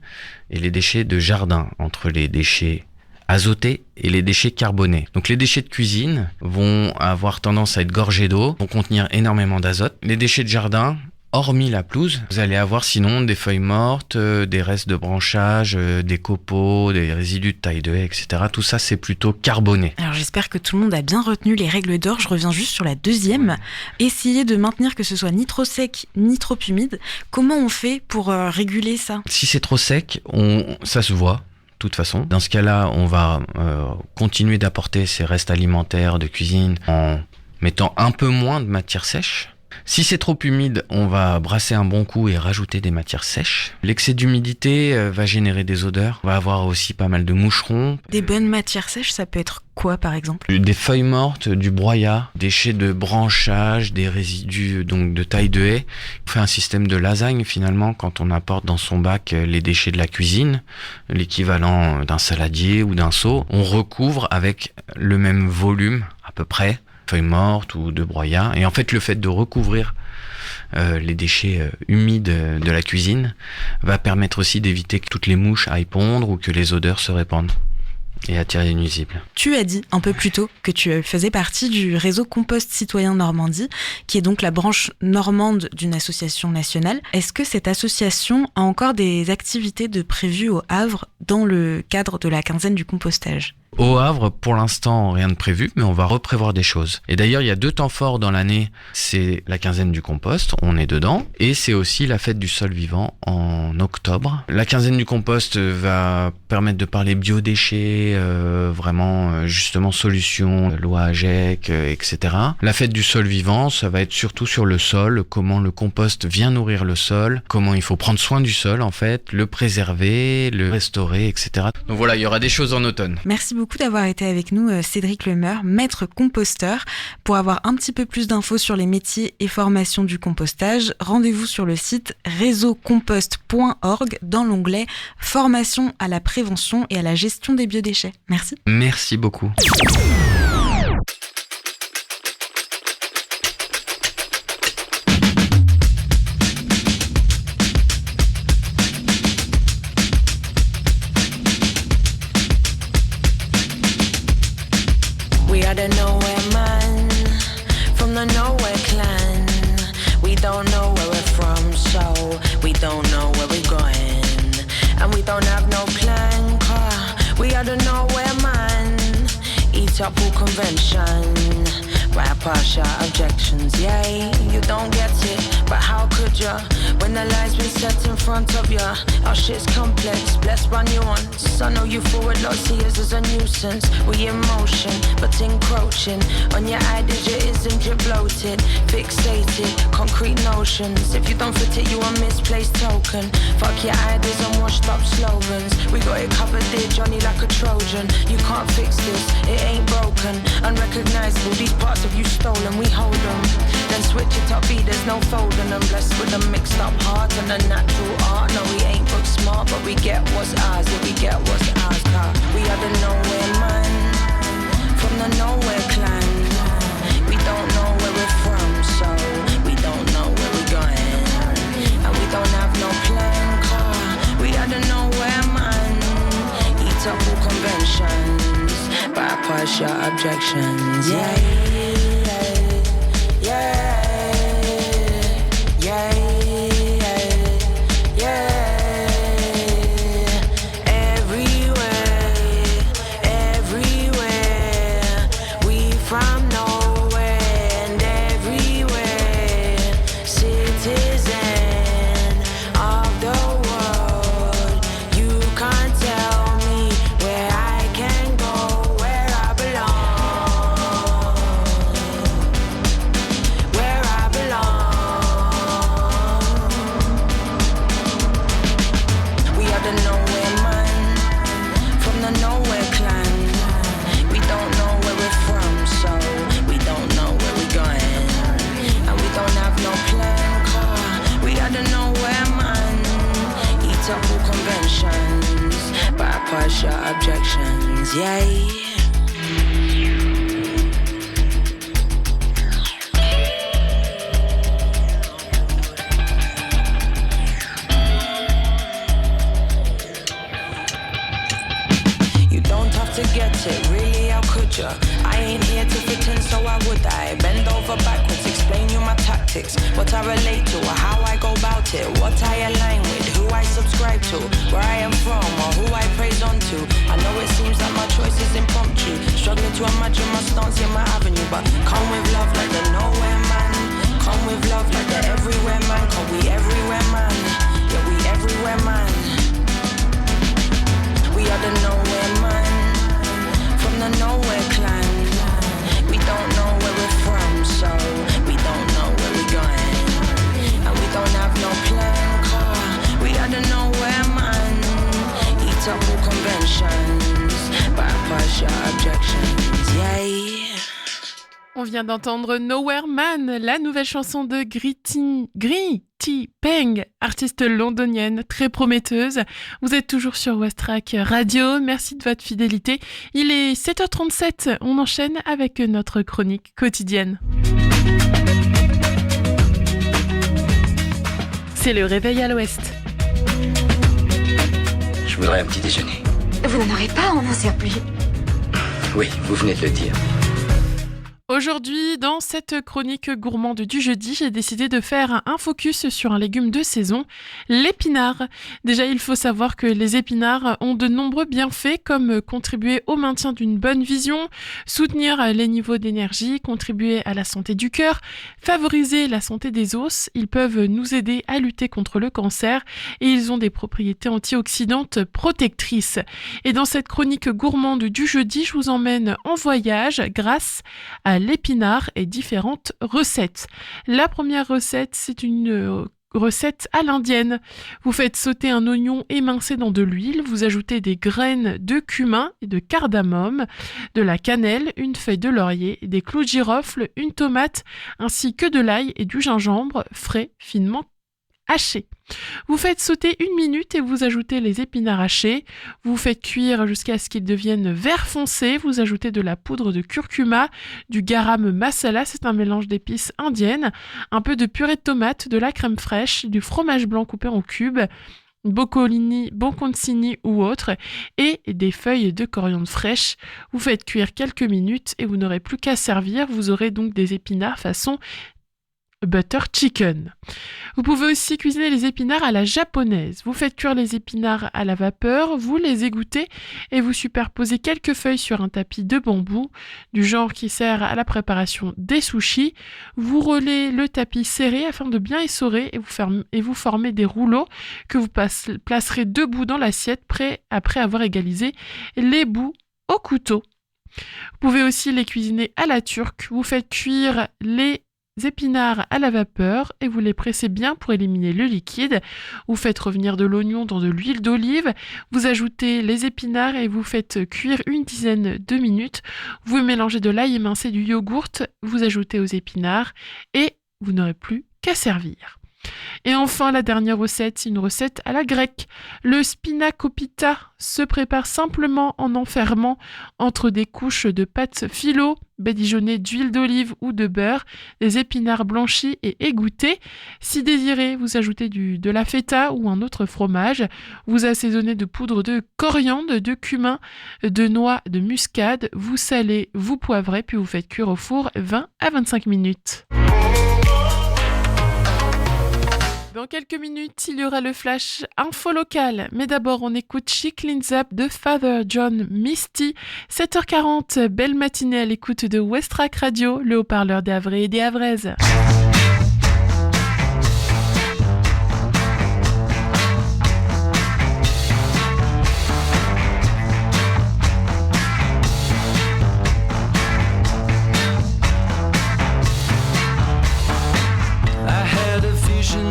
S10: et les déchets de jardin, entre les déchets azotés et les déchets carbonés. Donc les déchets de cuisine vont avoir tendance à être gorgés d'eau, vont contenir énormément d'azote. Les déchets de jardin, hormis la pelouse, vous allez avoir sinon des feuilles mortes, des restes de branchage, des copeaux, des résidus de taille de haie, etc. Tout ça, c'est plutôt carboné.
S9: Alors j'espère que tout le monde a bien retenu les règles d'or. Je reviens juste sur la deuxième. Essayez de maintenir que ce soit ni trop sec, ni trop humide. Comment on fait pour réguler ça ?
S10: Si c'est trop sec, ça se voit. De toute façon. Dans ce cas-là, on va continuer d'apporter ces restes alimentaires de cuisine en mettant un peu moins de matière sèche. Si c'est trop humide, on va brasser un bon coup et rajouter des matières sèches. L'excès d'humidité va générer des odeurs. On va avoir aussi pas mal de moucherons.
S9: Des bonnes matières sèches, ça peut être quoi par exemple ?
S10: Des feuilles mortes, du broyat, des déchets de branchage, des résidus donc de taille de haie. On fait un système de lasagne finalement quand on apporte dans son bac les déchets de la cuisine, l'équivalent d'un saladier ou d'un seau. On recouvre avec le même volume à peu près, feuilles mortes ou de broyat. Et en fait, le fait de recouvrir les déchets humides de la cuisine va permettre aussi d'éviter que toutes les mouches aillent pondre ou que les odeurs se répandent et attirer les nuisibles.
S9: Tu as dit un peu plus tôt que tu faisais partie du réseau Compost Citoyen Normandie, qui est donc la branche normande d'une association nationale. Est-ce que cette association a encore des activités de prévues au Havre dans le cadre de la quinzaine du compostage ?
S10: Au Havre, pour l'instant, rien de prévu, mais on va reprévoir des choses. Et d'ailleurs, il y a 2 temps forts dans l'année. C'est la quinzaine du compost, on est dedans, et c'est aussi la fête du sol vivant en octobre. La quinzaine du compost va permettre de parler biodéchets, vraiment justement solutions, loi AGEC, etc. La fête du sol vivant, ça va être surtout sur le sol, comment le compost vient nourrir le sol, comment il faut prendre soin du sol en fait, le préserver, le restaurer, etc. Donc voilà, il y aura des choses en automne.
S9: Merci beaucoup d'avoir été avec nous, Cédric Lemeur, maître composteur. Pour avoir un petit peu plus d'infos sur les métiers et formations du compostage, rendez-vous sur le site réseaucompost.org dans l'onglet « Formation à la prévention et à la gestion des biodéchets ». Merci.
S10: Merci beaucoup.
S11: We are the nowhere man, from the nowhere clan. We don't know where we're from, so we don't know where we're going. And we don't have no plan, 'cause we are the nowhere man. Eat up all convention, right past your objections, yeah. You don't get it, but how could you? When the lies been set in front of you, our shit's complex, blessed by nuance. I know you forward lots of years as a nuisance. We in motion, but encroaching on your eye digit drip bloated, fixated, concrete notions. If you don't fit it, you a misplaced token. Fuck your ideas and washed up slogans. We got it covered there, Johnny, like a Trojan. You can't fix this, it ain't broken. Unrecognizable, these parts of you stolen, we hold them. Then switch it up, B, there's no folding them. Blessed with a mixed up heart and a natural art. No, we ain't book smart, but we get what's ours. Yeah, we get what's ours, car we are the nowhere man, from the nowhere clan. objections. Yeah, yeah, yeah, yeah, yeah. Everywhere, we from nowhere and everywhere. Citizen of the world, you can't tell me where I can go, where I belong, where I belong. We are the nowhere man, from the nowhere clan. We don't know where we're from, so we don't know where we're going, and we don't have no plan, car. We are the nowhere man, eat up all conventions, bypass your objections, yeah. You don't have to get it, really, how could ya? I ain't here to pretend, so why would I? Bend over backwards, explain you my tactics, what I relate to, or how I go about it, what I align with, who I subscribe to, where I am from, or who I praise on to. I know it seems that my choice is impromptu, struggling to imagine my stance in my avenue, but come with love like the nowhere man, come with love like the everywhere man, cause we everywhere man, yeah we everywhere man. We are the nowhere man, from the nowhere clan. We don't know where we're from, so we don't know where we're going, and we don't have no plan, car. We are the nowhere man, eat up all conventions, bypass your objections, yeah.
S2: On vient d'entendre Nowhere Man, la nouvelle chanson de Gritty Peng, artiste londonienne très prometteuse. Vous êtes toujours sur Westrack Radio, merci de votre fidélité. Il est 7h37, on enchaîne avec notre chronique quotidienne. C'est le réveil à l'ouest.
S3: Je voudrais un petit déjeuner.
S4: Vous n'en aurez pas, on n'en sert plus.
S3: Oui, vous venez de le dire.
S2: Aujourd'hui, dans cette chronique gourmande du jeudi, j'ai décidé de faire un focus sur un légume de saison, l'épinard. Déjà, il faut savoir que les épinards ont de nombreux bienfaits comme contribuer au maintien d'une bonne vision, soutenir les niveaux d'énergie, contribuer à la santé du cœur, favoriser la santé des os. Ils peuvent nous aider à lutter contre le cancer et ils ont des propriétés antioxydantes protectrices. Et dans cette chronique gourmande du jeudi, je vous emmène en voyage grâce à l'épinard et différentes recettes. La première recette, c'est une recette à l'indienne. Vous faites sauter un oignon émincé dans de l'huile, vous ajoutez des graines de cumin et de cardamome, de la cannelle, une feuille de laurier, des clous de girofle, une tomate, ainsi que de l'ail et du gingembre frais, finement haché. Vous faites sauter 1 minute et vous ajoutez les épinards hachés. Vous faites cuire jusqu'à ce qu'ils deviennent vert foncé. Vous ajoutez de la poudre de curcuma, du garam masala, c'est un mélange d'épices indiennes, un peu de purée de tomate, de la crème fraîche, du fromage blanc coupé en cubes, boccolini, bocconcini ou autre, et des feuilles de coriandre fraîche. Vous faites cuire quelques minutes et vous n'aurez plus qu'à servir. Vous aurez donc des épinards façon butter chicken. Vous pouvez aussi cuisiner les épinards à la japonaise. Vous faites cuire les épinards à la vapeur, vous les égouttez et vous superposez quelques feuilles sur un tapis de bambou, du genre qui sert à la préparation des sushis. Vous roulez le tapis serré afin de bien essorer et vous formez des rouleaux que vous placerez debout dans l'assiette après avoir égalisé les bouts au couteau. Vous pouvez aussi les cuisiner à la turque. Vous faites cuire les épinards à la vapeur et vous les pressez bien pour éliminer le liquide. Vous faites revenir de l'oignon dans de l'huile d'olive, vous ajoutez les épinards et vous faites cuire 10 minutes. Vous mélangez de l'ail émincé, du yogourt, vous ajoutez aux épinards et vous n'aurez plus qu'à servir. Et enfin, la dernière recette, une recette à la grecque. Le spanakopita se prépare simplement en enfermant entre des couches de pâte phyllo, badigeonnées d'huile d'olive ou de beurre, des épinards blanchis et égouttés. Si désiré, vous ajoutez de la feta ou un autre fromage. Vous assaisonnez de poudre de coriandre, de cumin, de noix de muscade. Vous salez, vous poivrez, puis vous faites cuire au four 20 à 25 minutes. Dans quelques minutes, il y aura le flash info local. Mais d'abord, on écoute She Cleans Up de Father John Misty. 7h40, belle matinée à l'écoute de Westrack Radio, le haut-parleur des Havrais et des Havraises.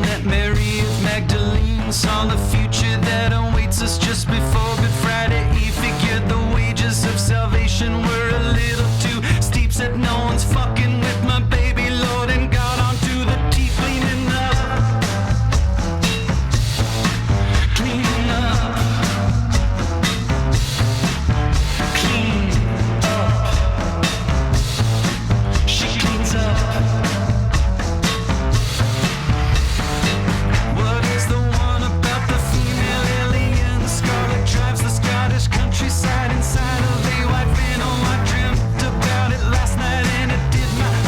S12: That Mary of Magdalene saw the future that awaits us just before Good Friday Eve. Figured the wages of salvation were a little too steep. Said no one's fucking with my baby Lord and got onto the teeth cleaning up. Cleaning up. Clean up. She cleans up. Countryside inside of a white van. Oh, I dreamt about it last night and it did my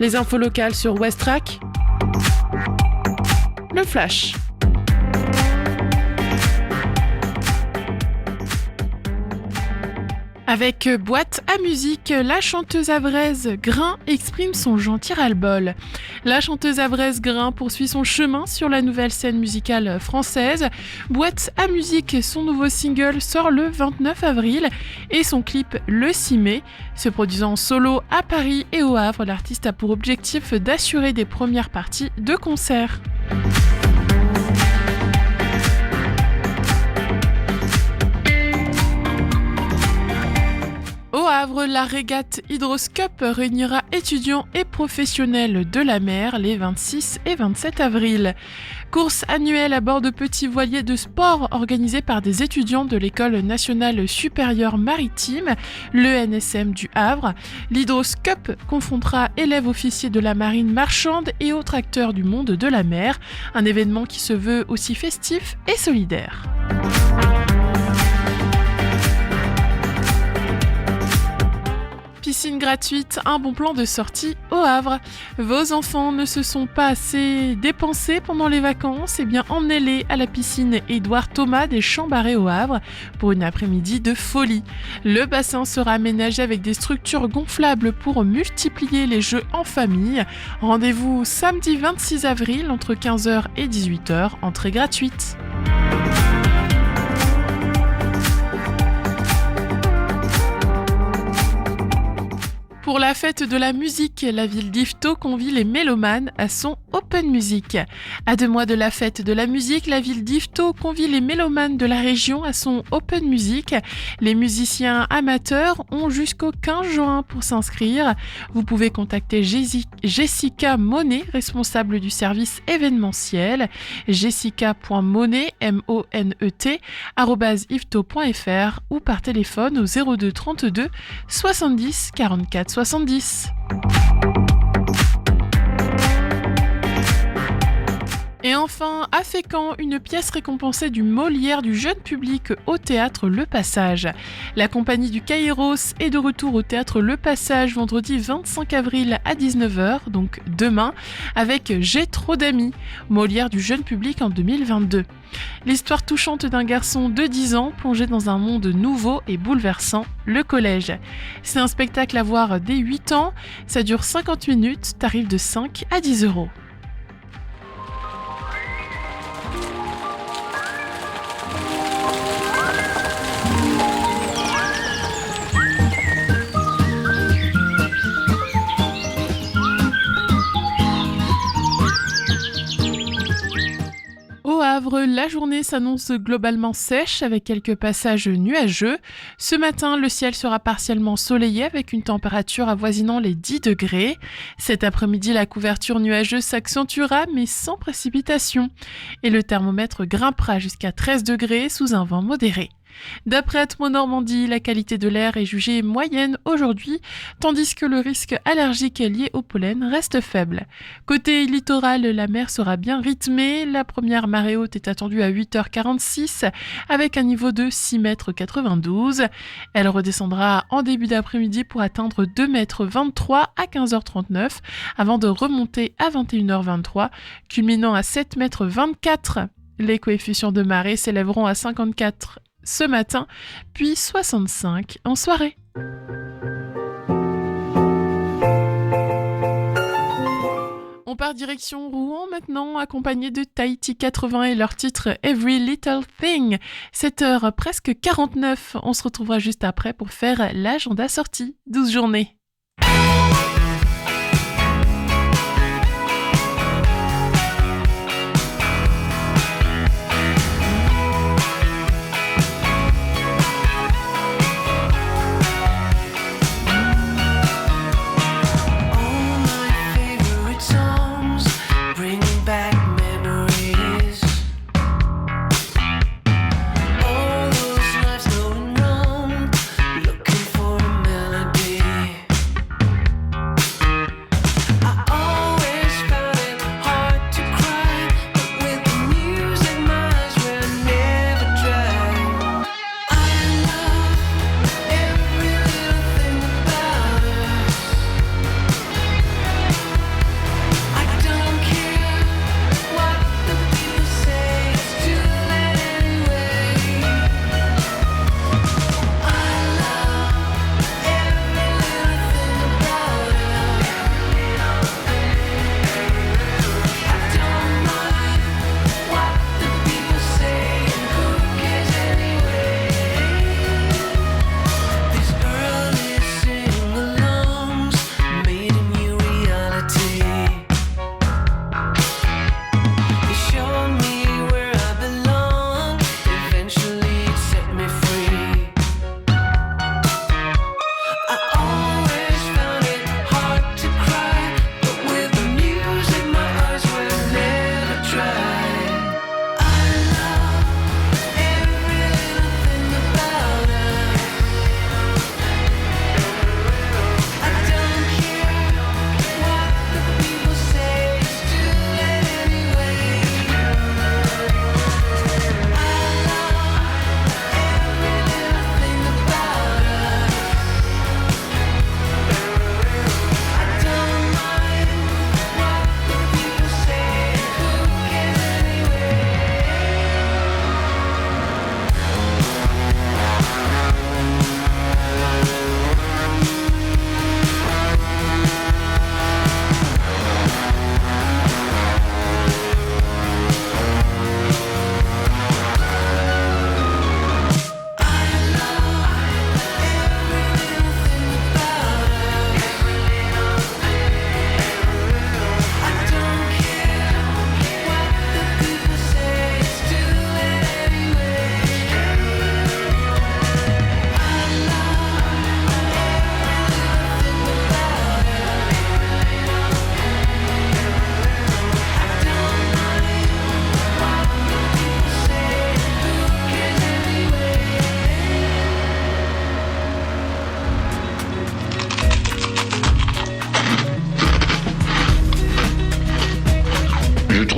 S2: Les infos locales sur Westrack. Le flash. Avec Boîte à musique, la chanteuse havraise Grain exprime son gentil ras-le-bol. La chanteuse havraise Grain poursuit son chemin sur la nouvelle scène musicale française. Boîte à musique, son nouveau single sort le 29 avril et son clip le 6 mai. Se produisant en solo à Paris et au Havre, l'artiste a pour objectif d'assurer des premières parties de concert. Au Havre, la régate Hydros Cup réunira étudiants et professionnels de la mer les 26 et 27 avril. Course annuelle à bord de petits voiliers de sport organisée par des étudiants de l'École nationale supérieure maritime, l'ENSM du Havre. L'Hydros Cup confrontera élèves officiers de la marine marchande et autres acteurs du monde de la mer, un événement qui se veut aussi festif et solidaire. Piscine gratuite, un bon plan de sortie au Havre. Vos enfants ne se sont pas assez dépensés pendant les vacances, eh bien emmenez-les à la piscine Édouard Thomas des Champs-Barrés au Havre pour une après-midi de folie. Le bassin sera aménagé avec des structures gonflables pour multiplier les jeux en famille. Rendez-vous samedi 26 avril entre 15h et 18h, entrée gratuite. Pour la fête de la musique, la ville d'Yvetot convie les mélomanes à son Open Music. À 2 mois de la fête de la musique, la ville d'Yvetot convie les mélomanes de la région à son Open Music. Les musiciens amateurs ont jusqu'au 15 juin pour s'inscrire. Vous pouvez contacter Jessica Monet, responsable du service événementiel, jessica.monet, M-O-N-E-T, @yvetot.fr ou par téléphone au 02 32 70 44 70. Et enfin, à Fécamp, une pièce récompensée du Molière du jeune public au théâtre Le Passage. La compagnie du Kairos est de retour au théâtre Le Passage vendredi 25 avril à 19h, donc demain, avec J'ai trop d'amis, Molière du jeune public en 2022. L'histoire touchante d'un garçon de 10 ans plongé dans un monde nouveau et bouleversant, le collège. C'est un spectacle à voir dès 8 ans, ça dure 50 minutes, tarif de 5 à 10 €. Au Havre, la journée s'annonce globalement sèche avec quelques passages nuageux. Ce matin, le ciel sera partiellement soleillé avec une température avoisinant les 10 degrés. Cet après-midi, la couverture nuageuse s'accentuera mais sans précipitation. Et le thermomètre grimpera jusqu'à 13 degrés sous un vent modéré. D'après Atmo Normandie, la qualité de l'air est jugée moyenne aujourd'hui, tandis que le risque allergique lié au pollen reste faible. Côté littoral, la mer sera bien rythmée. La première marée haute est attendue à 8h46 avec un niveau de 6,92 m. Elle redescendra en début d'après-midi pour atteindre 2,23 m à 15h39 avant de remonter à 21h23, culminant à 7,24 m. Les coefficients de marée s'élèveront à 54 ce matin, puis 65 en soirée. On part direction Rouen maintenant, accompagné de Tahiti 80 et leur titre Every Little Thing. 7h presque 49, on se retrouvera juste après pour faire l'agenda sortie. 12 journées.
S11: All those nights going round, looking for a melody.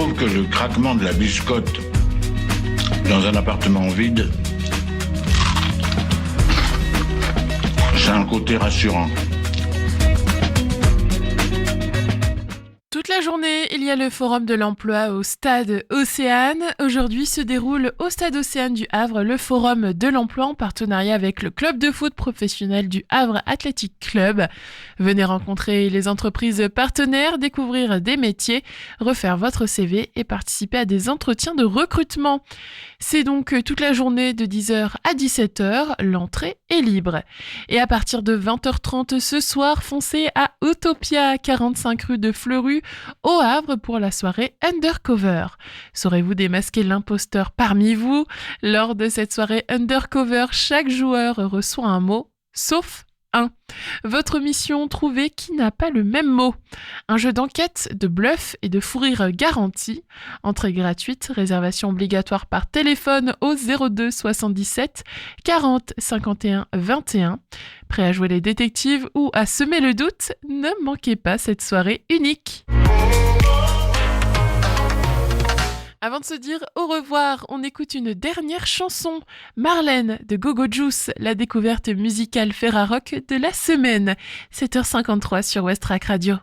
S1: trouve que le craquement de la biscotte dans un appartement vide, c'est un côté rassurant.
S2: Toute la journée, il y a le forum de l'emploi au stade Océane. Aujourd'hui se déroule au stade Océane du Havre le forum de l'emploi en partenariat avec le club de foot professionnel du Havre Athletic Club. Venez rencontrer les entreprises partenaires, découvrir des métiers, refaire votre CV et participer à des entretiens de recrutement. C'est donc toute la journée de 10h à 17h, l'entrée est libre. Et à partir de 20h30 ce soir, foncez à Utopia, 45 rue de Fleurus, au Havre pour la soirée Undercover. Saurez-vous démasquer l'imposteur parmi vous? Lors de cette soirée Undercover, chaque joueur reçoit un mot, sauf un. Votre mission, trouver qui n'a pas le même mot. Un jeu d'enquête, de bluff et de fou rire garanti. Entrée gratuite, réservation obligatoire par téléphone au 02 77 40 51 21. Prêt à jouer les détectives ou à semer le doute? Ne manquez pas cette soirée unique. Avant de se dire au revoir, on écoute une dernière chanson. Marlène de Gogo Juice, la découverte musicale Ferrarock de la semaine. 7h53 sur Westrack Radio.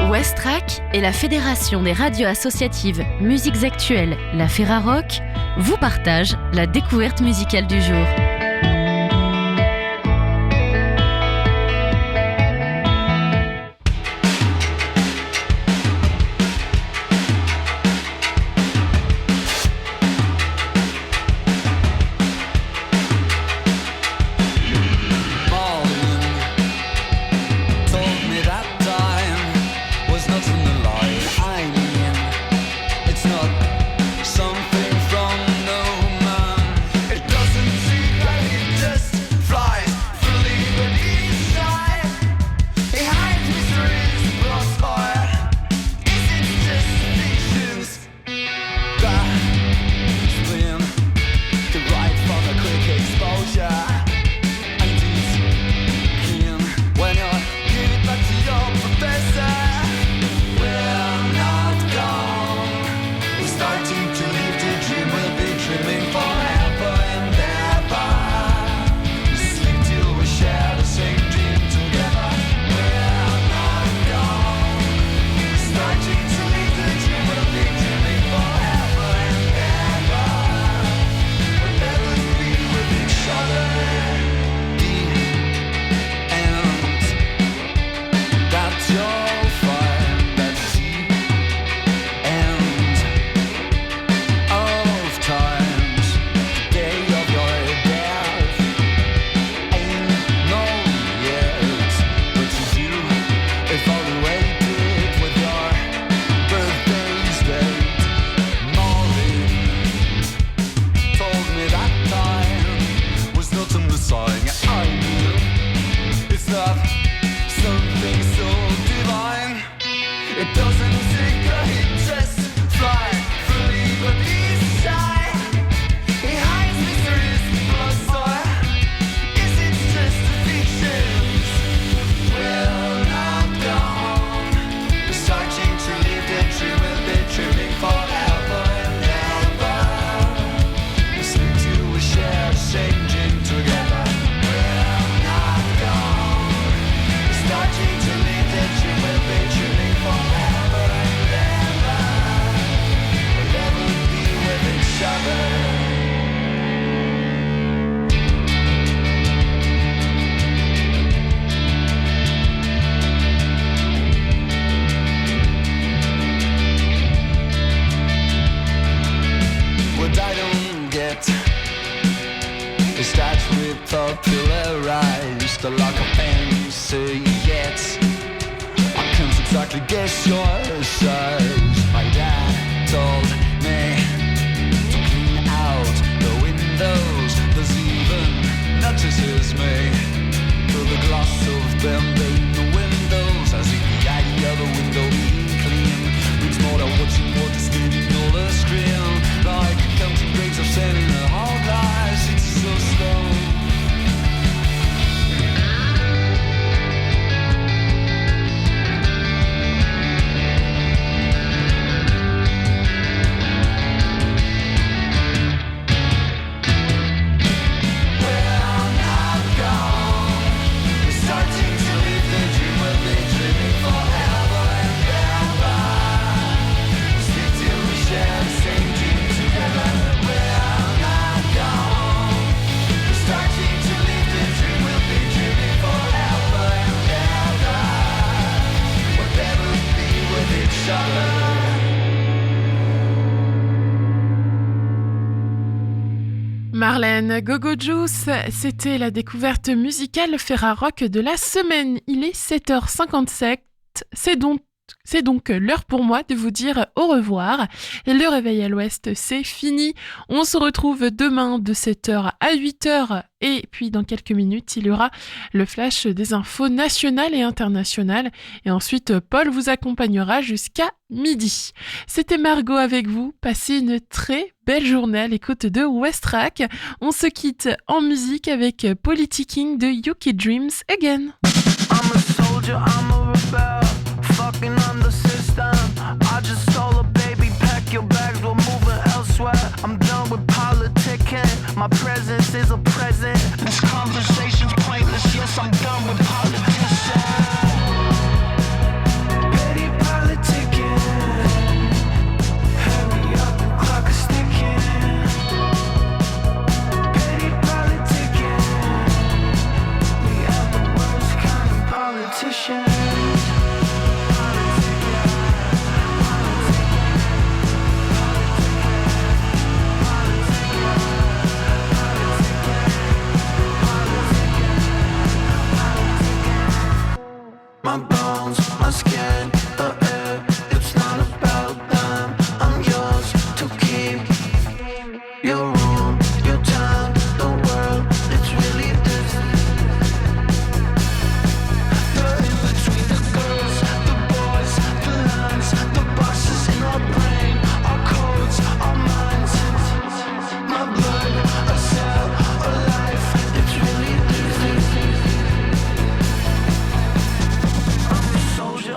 S13: Westrack et la Fédération des radios associatives Musiques Actuelles, la Ferrarock, vous partagent la découverte musicale du jour.
S12: Popularized like a fancy yet I can't exactly guess your size. My dad told me to clean out the windows. There's even notices me through the glass of them in the windows. I see the idea of the window being clean means more than watching what is getting on the screen. Like counting grains of sand in a hourglass, it's so slow. each other.
S2: Marlène, Go-Go Juice, c'était la découverte musicale Ferrarock de la semaine. Il est 7h57, c'est donc l'heure pour moi de vous dire au revoir. Et le réveil à l'ouest, c'est fini. On se retrouve demain de 7h à 8h. Et puis dans quelques minutes, il y aura le flash des infos nationales et internationales. Et ensuite, Paul vous accompagnera jusqu'à midi. C'était Margot avec vous. Passez une très belle journée à l'écoute de Westrack. On se quitte en musique avec Politicking de Yuki Dreams Again.
S12: I'm a soldier, I'm a rebel. Fucking on the system. I just stole a baby, pack your bags, we're moving elsewhere. I'm done with politicking, my presence is a present. This conversation's pointless, yes, I'm done with politicians. Petty politicking. Hurry up, the clock is ticking. Petty politicking. We are the worst kind of politicians. My bones, my skin, the air, it's not about them. I'm yours to keep. Your room, your time, the world, it's really this. The in-between, the girls, the boys, the lines, the boxes in our brain, our codes, our minds. My blood, a cell, a life, it's really this.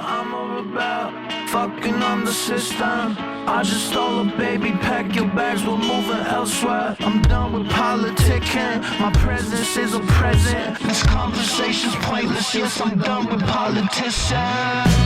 S12: I'm a rebel, fucking on the system. I just stole a baby, pack your bags, we're moving elsewhere. I'm done with politicking, my presence is a present. This conversation's pointless, yes, I'm done with politicians.